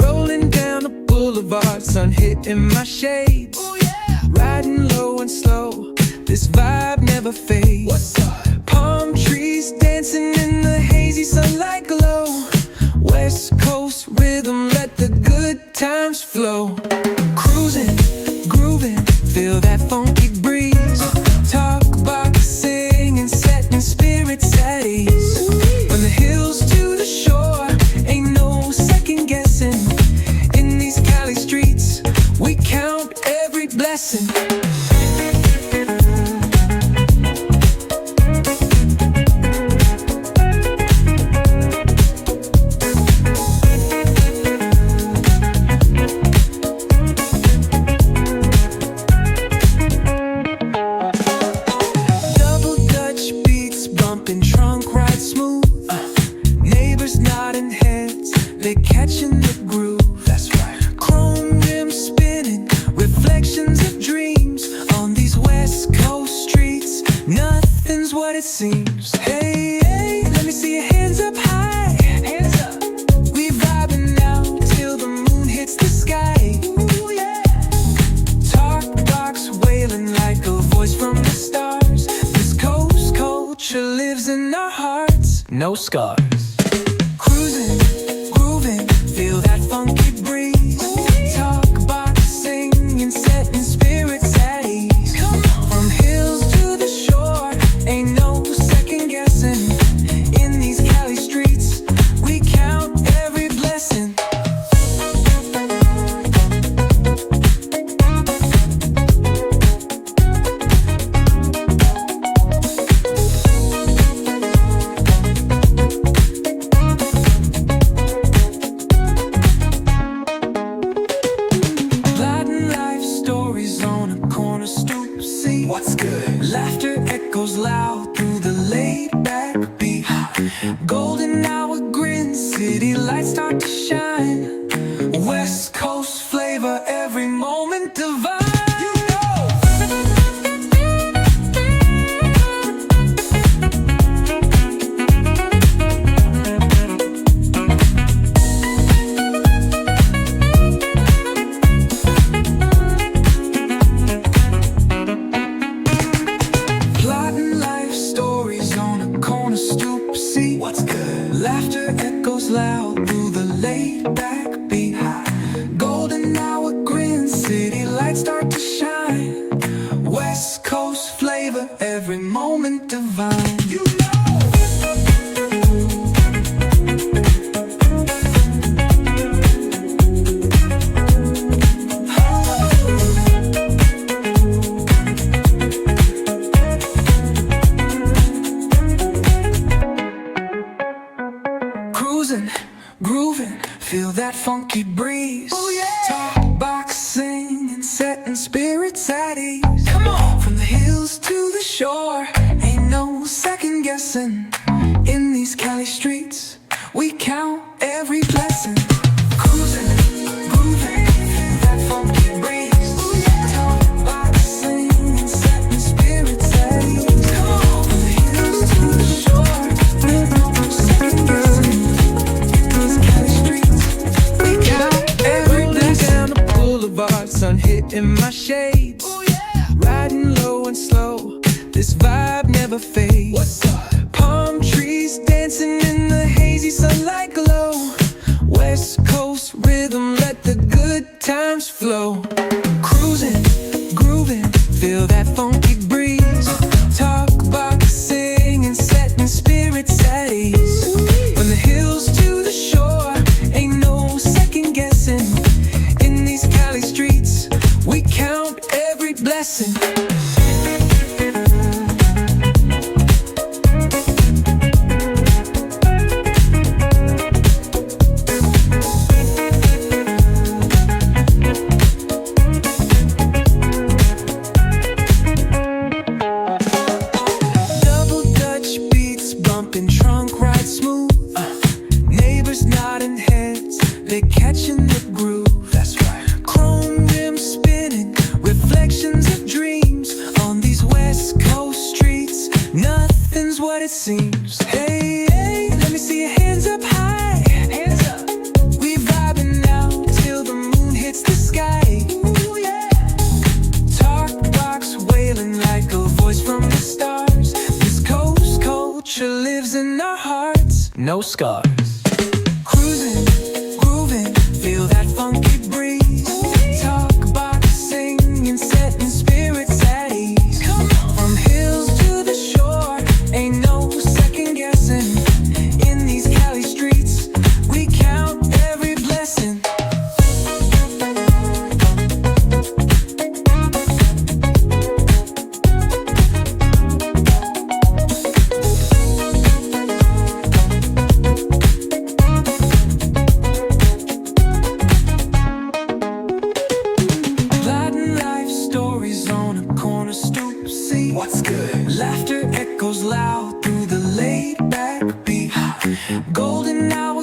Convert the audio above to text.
Rolling down the boulevard, sun hitting my shades. Riding low and slow, this vibe never fades. Palm trees dancing in the hazy sunlight glow. West Coast rhythm, let the good times flow. Cruising, grooving, feel that funky breeze. Talk about singing, setting spirits at ease. From the hills to the shore, ain't no second guessing. In these Cali streets, we count every blessing. They're catching the groove, that's right. Chrome rims spinning, reflections of dreams. On these West Coast streets, nothing's what it seems. Hey, hey, let me see your hands up high. Hands up. We vibing now till the moon hits the sky. Ooh, yeah. Talk box wailing like a voice from the stars. This coast culture lives in our hearts, no scars. Cruising, feel that funky breeze. Talk about singing, setting spirits at ease. From hills to the shore, ain't no second guessing. In these Cali streets, we count every blessing. What's good? Laughter echoes loud through the laid-back beat. Golden hour grin, city lights start to shine. West Coast flavor, every moment divine. What's good? Laughter echoes loud through the laid-back beat. Golden hour grin, city lights start to shine. West Coast flavor, every moment divine. You cruising, grooving, feel that funky breeze. Oh yeah! Talk box singing, setting spirits at ease. Come on! From the hills to the shore, ain't no second guessing. In these Cali streets, we count every blessing. Cruising, grooving, feel that funky breeze. Oh yeah! Talk box singing, setting spirits at ease. Come on! From the hills to the shore, ain't no second guessing. Sun hitting my shades. Riding low and slow, this vibe never fades. Palm trees dancing in the hazy sunlight glow. West Coast rhythm, let the good times flow. Cruising, grooving, feel that funky breeze. Talk about singing, setting spirits at ease. From the hills to the shore, ain't no second guessing. In these Cali streets, we count every blessing. what it seems. Hey, hey, let me see your hands up high. Hands up. We vibing now till the moon hits the sky. Ooh, yeah. Talk box wailing like a voice from the stars. This coast culture lives in our hearts, no scars. Cruising, grooving, feel that funky breeze. Talk box singing, setting spirits at ease. From hills to the shore, ain't no second guessing. In these Cali streets, we count every blessing. Latin life stories on a corner stoop. See what's good. Laughter echoes loud through the laid back beat. Golden hours